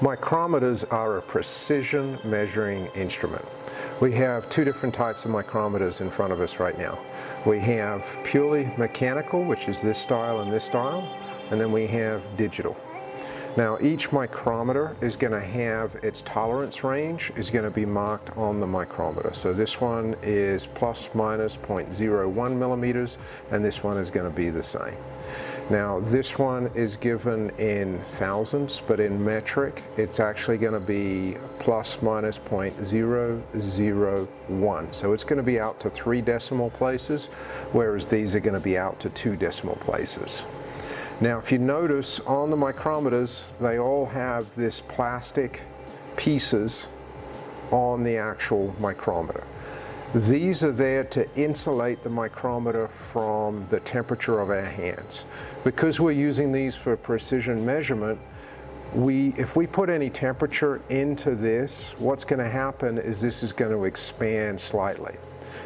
Micrometers are a precision measuring instrument. We have two different types of micrometers in front of us right now. We have purely mechanical, which is this style and this style, and then we have digital. Now each micrometer is going to have its tolerance range is going to be marked on the micrometer. So this one is plus minus 0.01 millimeters, and this one is going to be the same. Now this one is given in thousandths, but in metric it's actually going to be plus minus 0.001. So it's going to be out to 3 decimal places, whereas these are going to be out to 2 decimal places. Now if you notice on the micrometers, they all have this plastic pieces on the actual micrometer. These are there to insulate the micrometer from the temperature of our hands. Because we're using these for precision measurement, if we put any temperature into this, what's going to happen is this is going to expand slightly.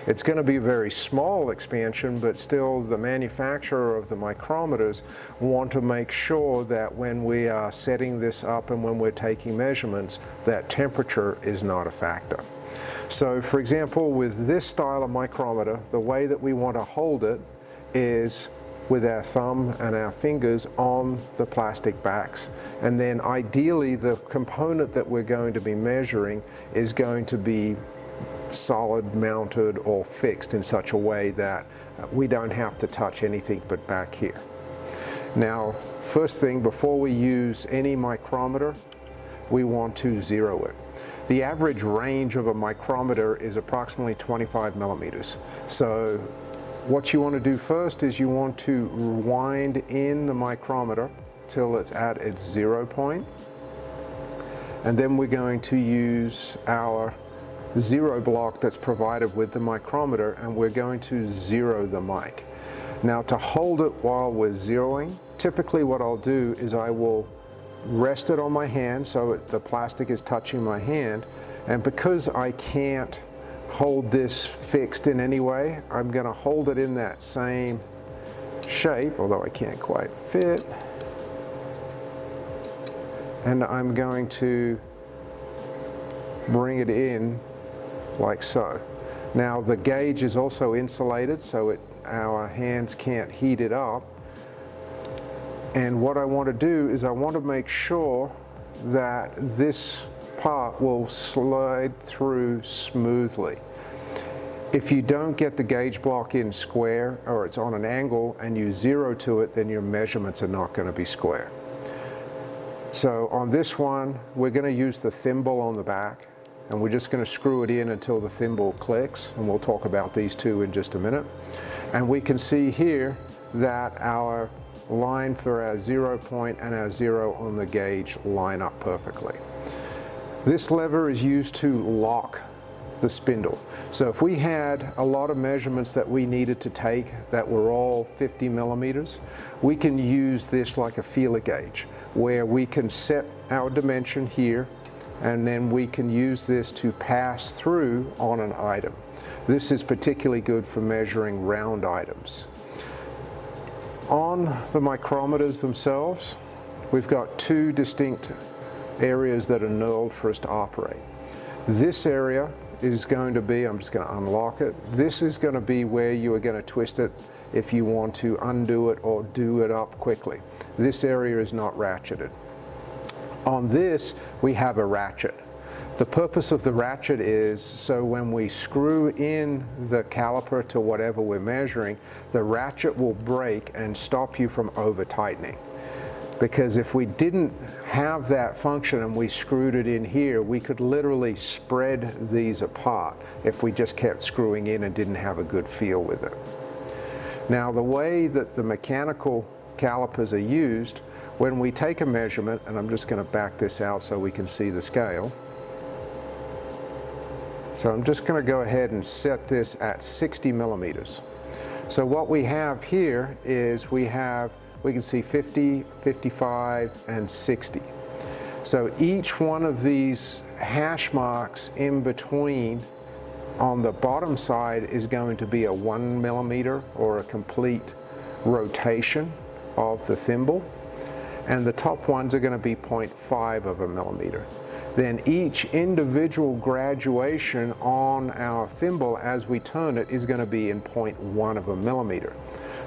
It's going to be a very small expansion, but still the manufacturer of the micrometers want to make sure that when we are setting this up and when we're taking measurements, that temperature is not a factor. So for example, with this style of micrometer, the way that we want to hold it is with our thumb and our fingers on the plastic backs. And then ideally the component that we're going to be measuring is going to be solid mounted or fixed in such a way that we don't have to touch anything but back here. Now, first thing, before we use any micrometer, we want to zero it. The average range of a micrometer is approximately 25 millimeters. So what you want to do first is you want to wind in the micrometer till it's at its 0 point. And then we're going to use our zero block that's provided with the micrometer, and we're going to zero the mic. Now to hold it while we're zeroing, typically what I'll do is I will rest it on my hand so the plastic is touching my hand, and because I can't hold this fixed in any way, I'm going to hold it in that same shape, although I can't quite fit, and I'm going to bring it in like so. Now the gauge is also insulated so our hands can't heat it up. And what I want to do is I want to make sure that this part will slide through smoothly. If you don't get the gauge block in square or it's on an angle and you zero to it, then your measurements are not going to be square. So on this one, we're going to use the thimble on the back, and we're just going to screw it in until the thimble clicks, and we'll talk about these two in just a minute. And we can see here that our line for our 0 point and our 0 on the gauge line up perfectly. This lever is used to lock the spindle. So if we had a lot of measurements that we needed to take that were all 50 millimeters, we can use this like a feeler gauge, where we can set our dimension here, and then we can use this to pass through on an item. This is particularly good for measuring round items. On the micrometers themselves, we've got 2 distinct areas that are knurled for us to operate. This area is going to be, I'm just going to unlock it, this is going to be where you are going to twist it if you want to undo it or do it up quickly. This area is not ratcheted. On this, we have a ratchet. The purpose of the ratchet is so when we screw in the caliper to whatever we're measuring, the ratchet will break and stop you from over tightening. Because if we didn't have that function and we screwed it in here, we could literally spread these apart if we just kept screwing in and didn't have a good feel with it. Now the way that the mechanical calipers are used, when we take a measurement, and I'm just going to back this out so we can see the scale. So I'm just going to go ahead and set this at 60 millimeters. So what we have here is we can see 50, 55, and 60. So each one of these hash marks in between on the bottom side is going to be a 1 millimeter or a complete rotation of the thimble. and the top ones are going to be 0.5 of a millimeter. Then each individual graduation on our thimble as we turn it is going to be in 0.1 of a millimeter.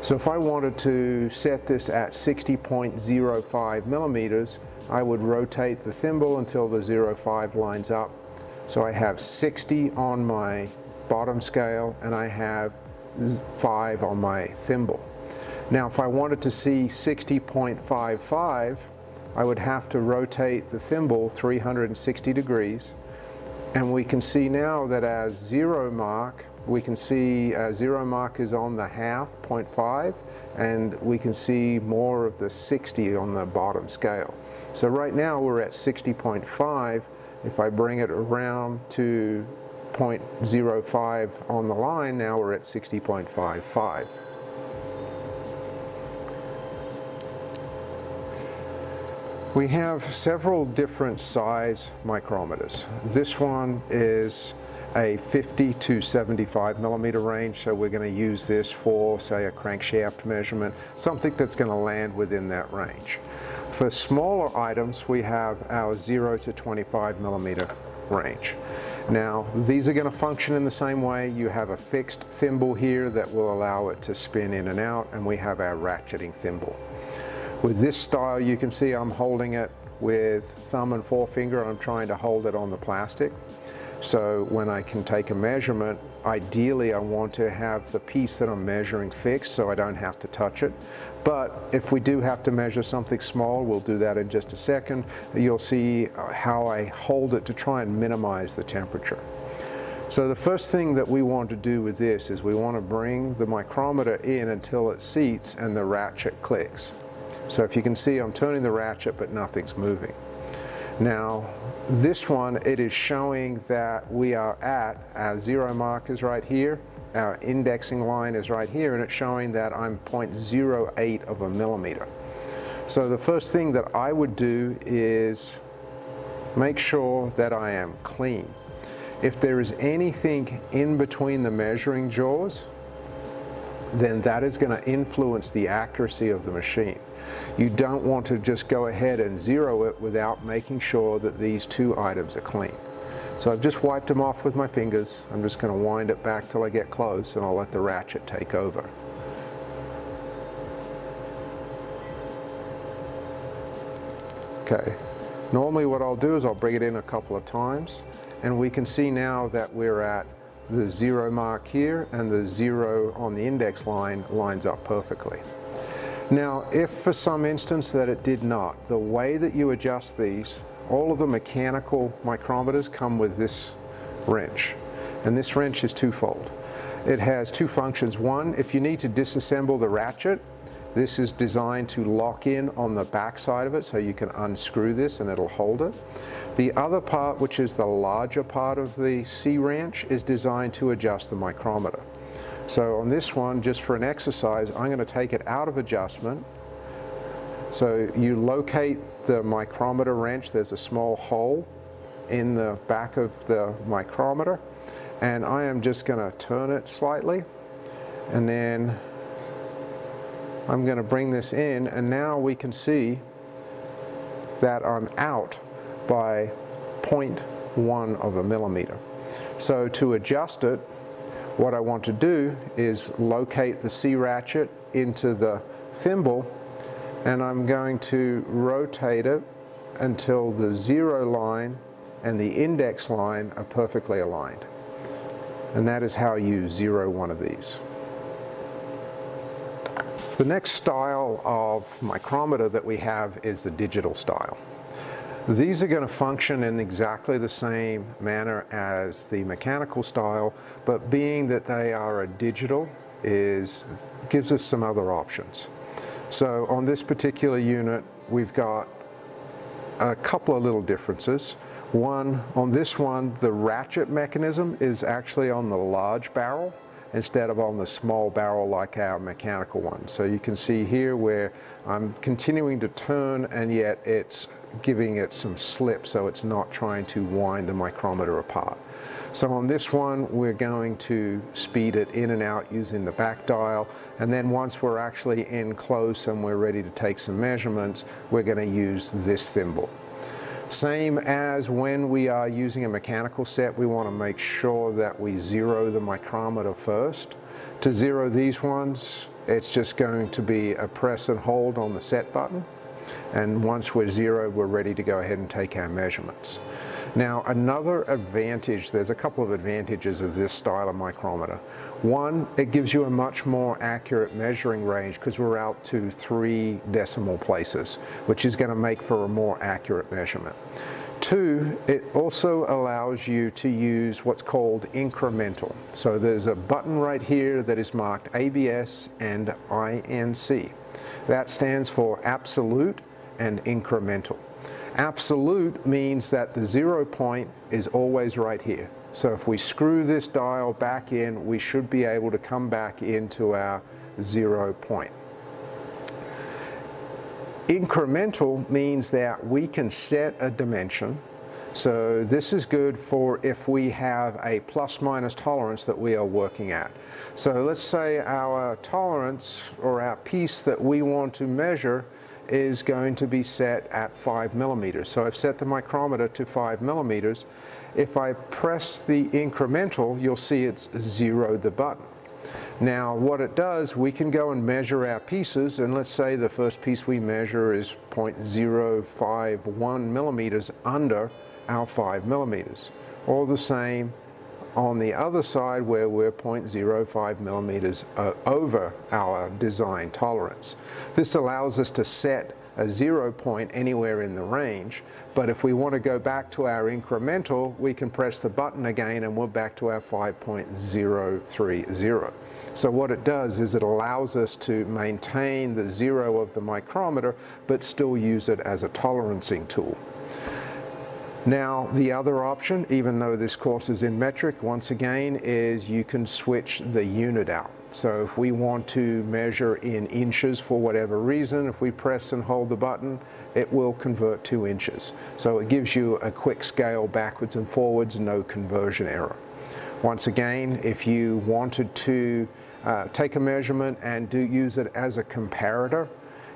So if I wanted to set this at 60.05 millimeters, I would rotate the thimble until the 0.5 lines up. So I have 60 on my bottom scale and I have 5 on my thimble. Now if I wanted to see 60.55, I would have to rotate the thimble 360 degrees, and we can see now that our 0 mark, we can see 0 mark is on the half, 0.5, and we can see more of the 60 on the bottom scale. So right now we're at 60.5. If I bring it around to 0.05 on the line, now we're at 60.55. We have several different size micrometers. This one is a 50 to 75 millimeter range, so we're going to use this for, say, a crankshaft measurement, something that's going to land within that range. For smaller items, we have our 0 to 25 millimeter range. Now, these are going to function in the same way. You have a fixed thimble here that will allow it to spin in and out, and we have our ratcheting thimble. With this style, you can see I'm holding it with thumb and forefinger. I'm trying to hold it on the plastic. So when I can take a measurement, ideally I want to have the piece that I'm measuring fixed so I don't have to touch it. But if we do have to measure something small, we'll do that in just a second. You'll see how I hold it to try and minimize the temperature. So the first thing that we want to do with this is we want to bring the micrometer in until it seats and the ratchet clicks. So if you can see, I'm turning the ratchet, but nothing's moving. Now, this one, it is showing that we are at our 0 mark is right here, our indexing line is right here, and it's showing that I'm 0.08 of a millimeter. So the first thing that I would do is make sure that I am clean. If there is anything in between the measuring jaws, then that is going to influence the accuracy of the machine. You don't want to just go ahead and zero it without making sure that these two items are clean. So I've just wiped them off with my fingers. I'm just going to wind it back till I get close, and I'll let the ratchet take over. Okay, normally what I'll do is I'll bring it in a couple of times, and we can see now that we're at the 0 mark here, and the 0 on the index line lines up perfectly. Now, if for some instance that it did not, the way that you adjust these, all of the mechanical micrometers come with this wrench, and this wrench is twofold. It has two functions. One, if you need to disassemble the ratchet, this is designed to lock in on the back side of it, so you can unscrew this and it'll hold it. The other part, which is the larger part of the C-wrench, is designed to adjust the micrometer. So on this one, just for an exercise, I'm going to take it out of adjustment. So you locate the micrometer wrench. There's a small hole in the back of the micrometer, and I am just going to turn it slightly, and then I'm going to bring this in, and now we can see that I'm out by 0.1 of a millimeter. So to adjust it, what I want to do is locate the C ratchet into the thimble, and I'm going to rotate it until the 0 line and the index line are perfectly aligned. And that is how you zero one of these. The next style of micrometer that we have is the digital style. These are going to function in exactly the same manner as the mechanical style, but being that they are a digital gives us some other options. So on this particular unit, we've got a couple of little differences. One, on this one, the ratchet mechanism is actually on the large barrel instead of on the small barrel like our mechanical one. So you can see here where I'm continuing to turn, and yet it's giving it some slip so it's not trying to wind the micrometer apart. So on this one, we're going to speed it in and out using the back dial, and then once we're actually in close and we're ready to take some measurements, we're going to use this thimble. Same as when we are using a mechanical set, we want to make sure that we zero the micrometer first. To zero these ones, it's just going to be a press and hold on the set button, and once we're zeroed, we're ready to go ahead and take our measurements. Now, another advantage, there's a couple of advantages of this style of micrometer. One, it gives you a much more accurate measuring range because we're out to 3 decimal places, which is going to make for a more accurate measurement. Two, it also allows you to use what's called incremental. So there's a button right here that is marked ABS and INC. That stands for absolute and incremental. Absolute means that the 0 point is always right here. So if we screw this dial back in, we should be able to come back into our 0 point. Incremental means that we can set a dimension. So this is good for if we have a plus-minus tolerance that we are working at. So let's say our tolerance or our piece that we want to measure is going to be set at 5 millimeters. So I've set the micrometer to 5 millimeters. If I press the incremental, you'll see it's zeroed the button. Now what it does, we can go and measure our pieces, and let's say the first piece we measure is 0.051 millimeters under our 5 millimeters. Or the same on the other side where we're 0.05 millimeters over our design tolerance. This allows us to set a 0 point anywhere in the range, but if we want to go back to our incremental, we can press the button again and we're back to our 5.030. So what it does is it allows us to maintain the 0 of the micrometer but still use it as a tolerancing tool. Now the other option, even though this course is in metric, once again, is you can switch the unit out. So if we want to measure in inches for whatever reason, if we press and hold the button, it will convert to inches. So it gives you a quick scale backwards and forwards, no conversion error. Once again, if you wanted to take a measurement and use it as a comparator,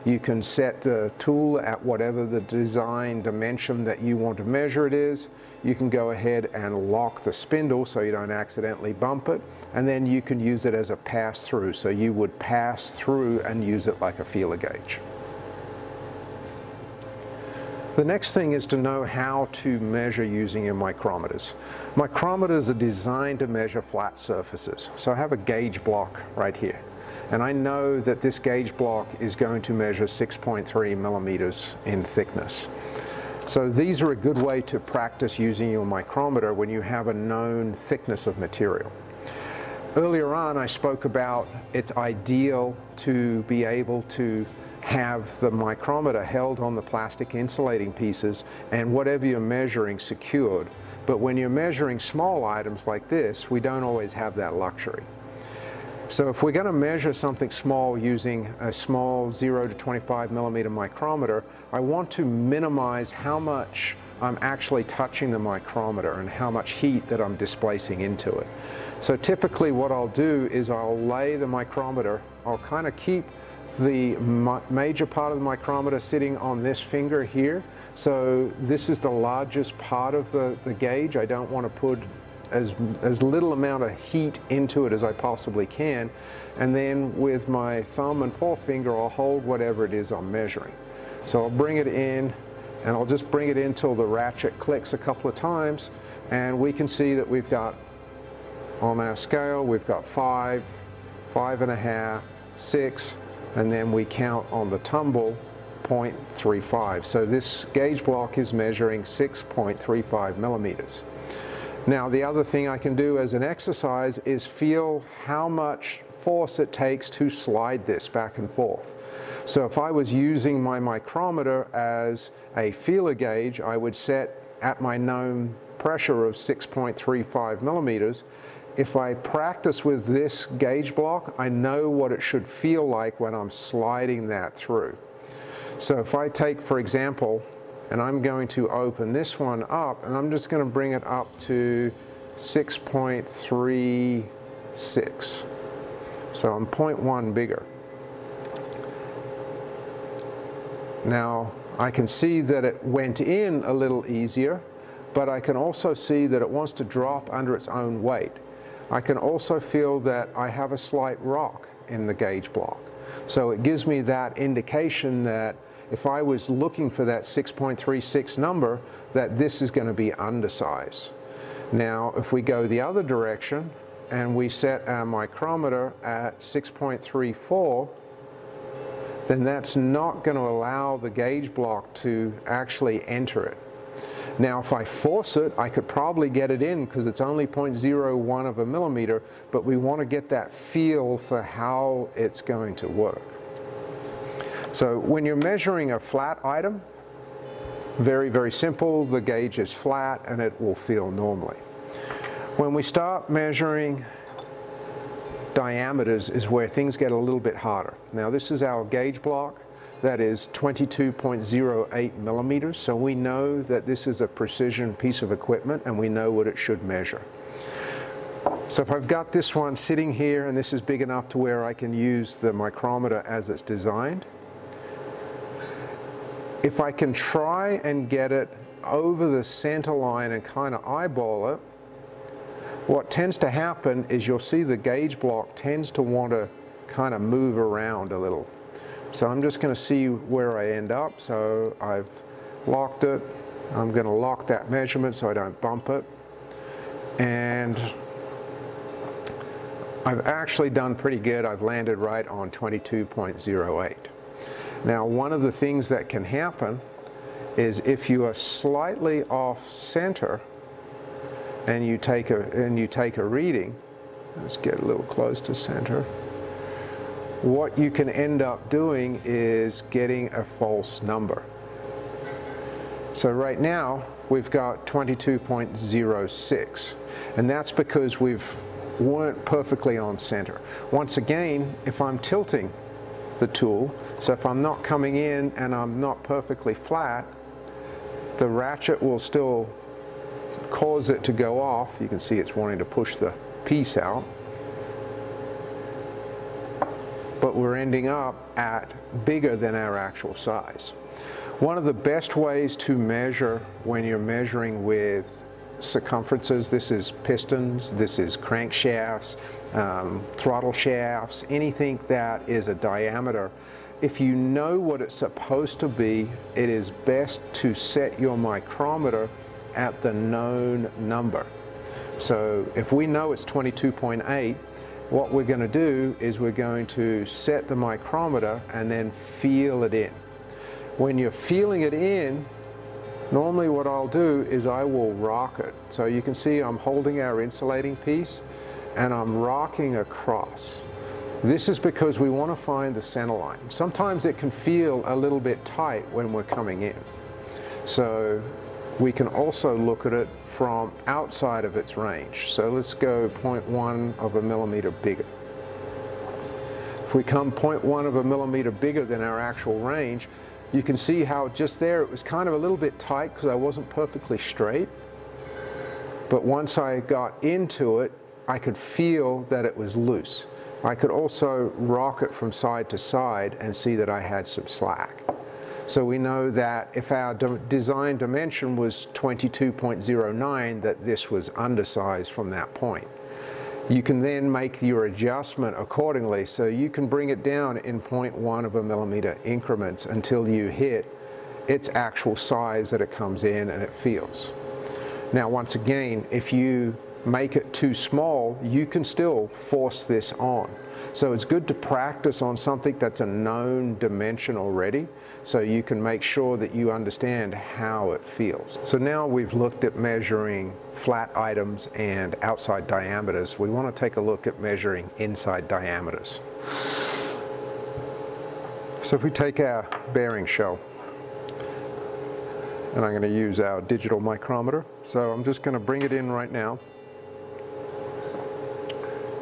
you can set the tool at whatever the design dimension that you want to measure it is. You can go ahead and lock the spindle so you don't accidentally bump it, and then you can use it as a pass-through. So you would pass through and use it like a feeler gauge. The next thing is to know how to measure using your micrometers. Micrometers are designed to measure flat surfaces. So I have a gauge block right here. And I know that this gauge block is going to measure 6.3 millimeters in thickness. So these are a good way to practice using your micrometer when you have a known thickness of material. Earlier on, I spoke about it's ideal to be able to have the micrometer held on the plastic insulating pieces and whatever you're measuring secured. But when you're measuring small items like this, we don't always have that luxury. So if we're going to measure something small using a small 0 to 25 millimeter micrometer, I want to minimize how much I'm actually touching the micrometer and how much heat that I'm displacing into it. So typically what I'll do is I'll lay the micrometer, I'll kind of keep the major part of the micrometer sitting on this finger here. So this is the largest part of the gauge. I don't want to put as little amount of heat into it as I possibly can, and then with my thumb and forefinger I'll hold whatever it is I'm measuring. So I'll bring it in, and I'll just bring it in till the ratchet clicks a couple of times, and we can see that we've got, on our scale, we've got 5, 5.5, 6, and then we count on the tumble 0.35. So this gauge block is measuring 6.35 millimeters. Now the other thing I can do as an exercise is feel how much force it takes to slide this back and forth. So if I was using my micrometer as a feeler gauge, I would set at my known pressure of 6.35 millimeters. If I practice with this gauge block, I know what it should feel like when I'm sliding that through. So if I take, for example, and I'm going to open this one up, and I'm just going to bring it up to 6.36. So I'm 0.1 bigger. Now I can see that it went in a little easier, but I can also see that it wants to drop under its own weight. I can also feel that I have a slight rock in the gauge block. So it gives me that indication that if I was looking for that 6.36 number, that this is going to be undersize. Now, if we go the other direction and we set our micrometer at 6.34, then that's not going to allow the gauge block to actually enter it. Now, if I force it, I could probably get it in because it's only 0.01 of a millimeter, but we want to get that feel for how it's going to work. So when you're measuring a flat item, very, very simple, the gauge is flat and it will feel normally. When we start measuring diameters is where things get a little bit harder. Now this is our gauge block. That is 22.08 millimeters, so we know that this is a precision piece of equipment and we know what it should measure. So if I've got this one sitting here and this is big enough to where I can use the micrometer as it's designed, if I can try and get it over the center line and kind of eyeball it, what tends to happen is you'll see the gauge block tends to want to kind of move around a little. So I'm just going to see where I end up. So I've locked it. I'm going to lock that measurement so I don't bump it. And I've actually done pretty good. I've landed right on 22.08. Now, one of the things that can happen is if you are slightly off center and you take a reading, let's get a little close to center, what you can end up doing is getting a false number. So right now we've got 22.06, and that's because we weren't perfectly on center. Once again, if I'm tilting the tool, so if I'm not coming in and I'm not perfectly flat, the ratchet will still cause it to go off. You can see it's wanting to push the piece out. But we're ending up at bigger than our actual size. One of the best ways to measure when you're measuring with circumferences, this is pistons, this is crankshafts, throttle shafts, anything that is a diameter, if you know what it's supposed to be, it is best to set your micrometer at the known number. So if we know it's 22.8, what we're going to do is we're going to set the micrometer and then feel it in. When you're feeling it in, normally what I'll do is I will rock it. So you can see I'm holding our insulating piece and I'm rocking across. This is because we want to find the center line. Sometimes it can feel a little bit tight when we're coming in. So we can also look at it from outside of its range. So let's go 0.1 of a millimeter bigger. If we come 0.1 of a millimeter bigger than our actual range, you can see how just there it was kind of a little bit tight because I wasn't perfectly straight. But once I got into it, I could feel that it was loose. I could also rock it from side to side and see that I had some slack. So we know that if our design dimension was 22.09, that this was undersized from that point. You can then make your adjustment accordingly, so you can bring it down in 0.1 of a millimeter increments until you hit its actual size that it comes in and it feels. Now once again, if you make it too small, you can still force this on. So it's good to practice on something that's a known dimension already, so you can make sure that you understand how it feels. So now we've looked at measuring flat items and outside diameters. We want to take a look at measuring inside diameters. So if we take our bearing shell, and I'm going to use our digital micrometer, so I'm just going to bring it in right now.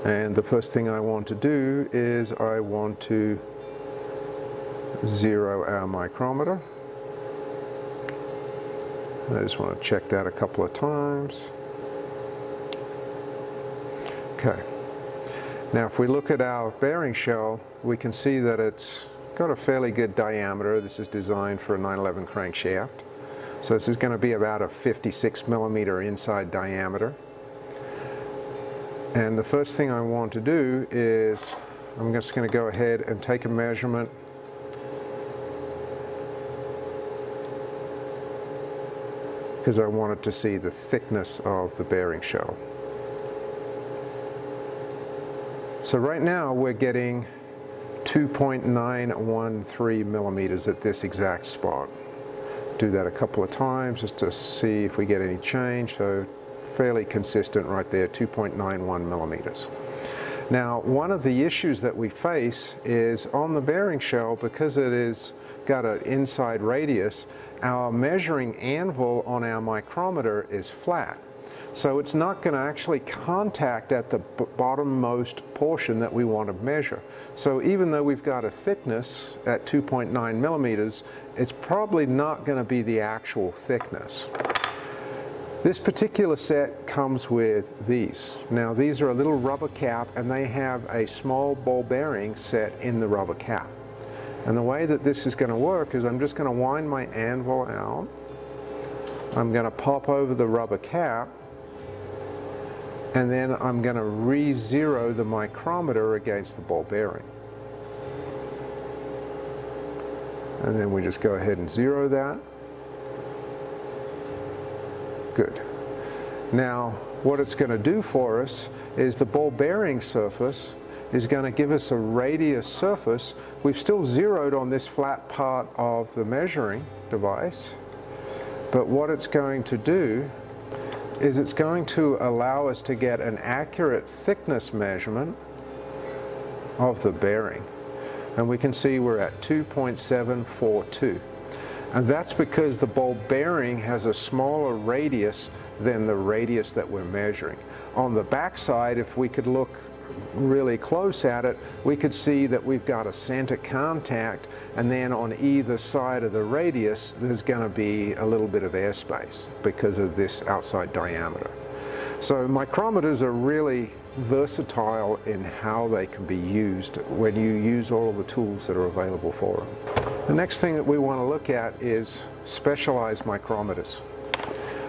And the first thing I want to do is I want to zero our micrometer. I just want to check that a couple of times. Okay. Now if we look at our bearing shell, we can see that it's got a fairly good diameter. This is designed for a 911 crankshaft. So this is going to be about a 56 millimeter inside diameter. And the first thing I want to do is I'm just going to go ahead and take a measurement because I wanted to see the thickness of the bearing shell. So right now we're getting 2.913 millimeters at this exact spot. Do that a couple of times just to see if we get any change. So fairly consistent right there, 2.91 millimeters. Now, one of the issues that we face is on the bearing shell, because it is got an inside radius, our measuring anvil on our micrometer is flat. So it's not going to actually contact at the bottommost portion that we want to measure. So even though we've got a thickness at 2.9 millimeters, it's probably not going to be the actual thickness. This particular set comes with these. Now these are a little rubber cap, and they have a small ball bearing set in the rubber cap. And the way that this is going to work is I'm just going to wind my anvil out. I'm going to pop over the rubber cap, and then I'm going to re-zero the micrometer against the ball bearing. And then we just go ahead and zero that. Good. Now, what it's going to do for us is the ball bearing surface is going to give us a radius surface. We've still zeroed on this flat part of the measuring device, but what it's going to do is it's going to allow us to get an accurate thickness measurement of the bearing. And we can see we're at 2.742. And that's because the ball bearing has a smaller radius than the radius that we're measuring. On the back side, if we could look really close at it, we could see that we've got a center contact, and then on either side of the radius there's going to be a little bit of airspace because of this outside diameter. So micrometers are really versatile in how they can be used when you use all of the tools that are available for them. The next thing that we want to look at is specialized micrometers.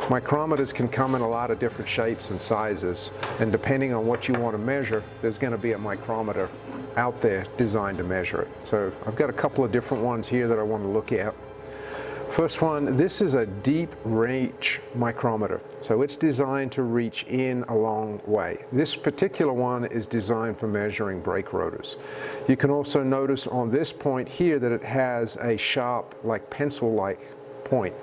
Micrometers can come in a lot of different shapes and sizes, and depending on what you want to measure, there's going to be a micrometer out there designed to measure it. So I've got a couple of different ones here that I want to look at. First one, this is a deep reach micrometer. So it's designed to reach in a long way. This particular one is designed for measuring brake rotors. You can also notice on this point here that it has a sharp, like pencil-like point.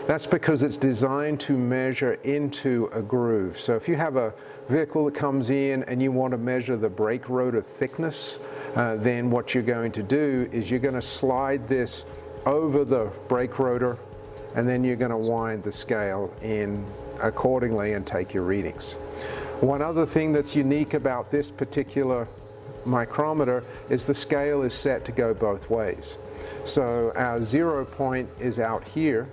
That's because it's designed to measure into a groove. So if you have a vehicle that comes in and you want to measure the brake rotor thickness, then what you're going to do is you're going to slide this over the brake rotor, and then you're going to wind the scale in accordingly and take your readings. One other thing that's unique about this particular micrometer is the scale is set to go both ways. So our 0 point is out here,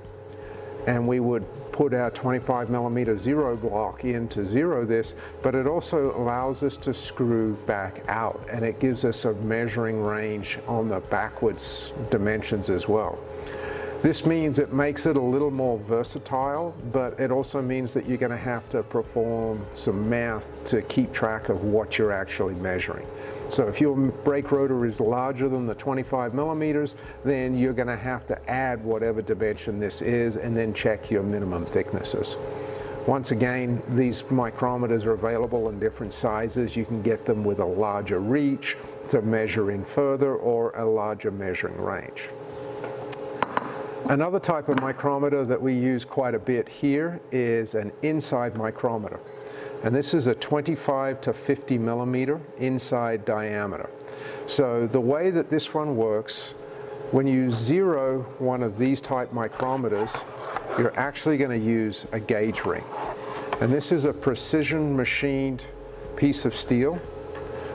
and we would put our 25 millimeter zero block in to zero this, but it also allows us to screw back out, and it gives us a measuring range on the backwards dimensions as well. This means it makes it a little more versatile, but it also means that you're going to have to perform some math to keep track of what you're actually measuring. So if your brake rotor is larger than the 25 millimeters, then you're going to have to add whatever dimension this is and then check your minimum thicknesses. Once again, these micrometers are available in different sizes. You can get them with a larger reach to measure in further, or a larger measuring range. Another type of micrometer that we use quite a bit here is an inside micrometer. And this is a 25 to 50 millimeter inside diameter. So the way that this one works, when you zero one of these type micrometers, you're actually going to use a gauge ring. And this is a precision machined piece of steel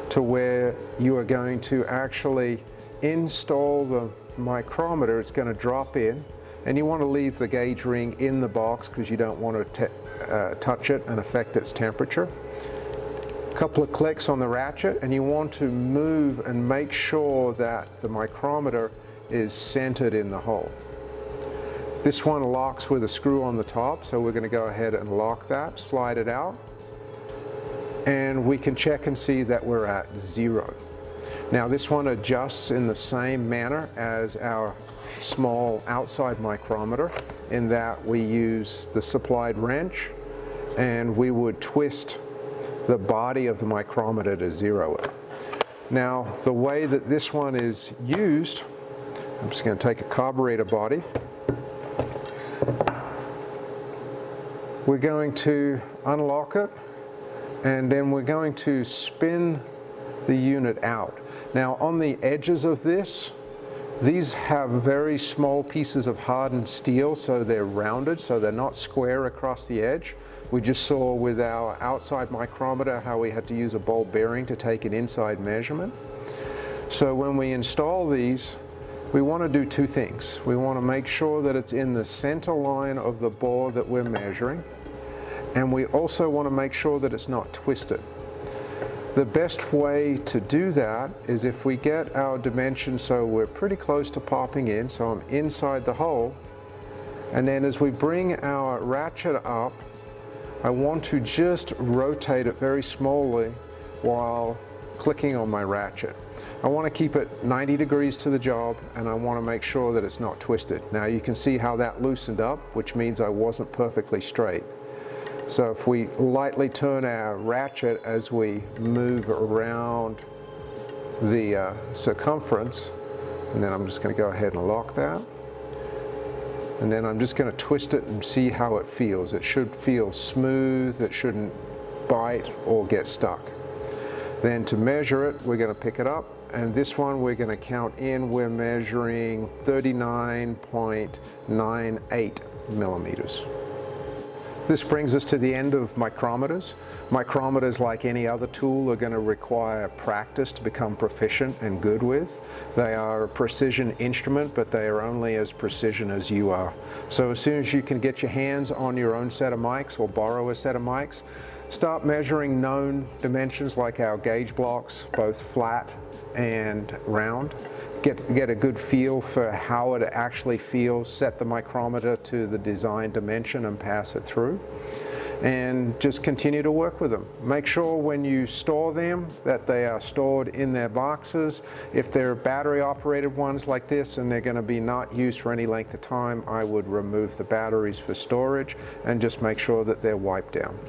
to where you are going to actually install the micrometer. It's going to drop in. and you want to leave the gauge ring in the box because you don't want to touch it and affect its temperature. A couple of clicks on the ratchet, and you want to move and make sure that the micrometer is centered in the hole. This one locks with a screw on the top, so we're going to go ahead and lock that, slide it out, and we can check and see that we're at 0. Now this one adjusts in the same manner as our small outside micrometer, in that we use the supplied wrench and we would twist the body of the micrometer to 0 it. Now the way that this one is used, I'm just going to take a carburetor body. We're going to unlock it, and then we're going to spin the unit out. Now on the edges of this, these have very small pieces of hardened steel, so they're rounded, so they're not square across the edge. We just saw with our outside micrometer how we had to use a ball bearing to take an inside measurement. So when we install these, we want to do two things. We want to make sure that it's in the center line of the bore that we're measuring, and we also want to make sure that it's not twisted. The best way to do that is if we get our dimensions so we're pretty close to popping in, so I'm inside the hole, and then as we bring our ratchet up, I want to just rotate it very slowly while clicking on my ratchet. I want to keep it 90 degrees to the job, and I want to make sure that it's not twisted. Now you can see how that loosened up, which means I wasn't perfectly straight. So if we lightly turn our ratchet as we move around the circumference, and then I'm just going to go ahead and lock that. And then I'm just going to twist it and see how it feels. It should feel smooth, it shouldn't bite or get stuck. Then to measure it, we're going to pick it up, and this one we're going to count in. We're measuring 39.98 millimeters. This brings us to the end of micrometers. Micrometers, like any other tool, are going to require practice to become proficient and good with. They are a precision instrument, but they are only as precision as you are. So as soon as you can get your hands on your own set of mics or borrow a set of mics, start measuring known dimensions like our gauge blocks, both flat and round. Get a good feel for how it actually feels, set the micrometer to the design dimension and pass it through. And just continue to work with them. Make sure when you store them that they are stored in their boxes. If they're battery operated ones like this and they're going to be not used for any length of time, I would remove the batteries for storage and just make sure that they're wiped down.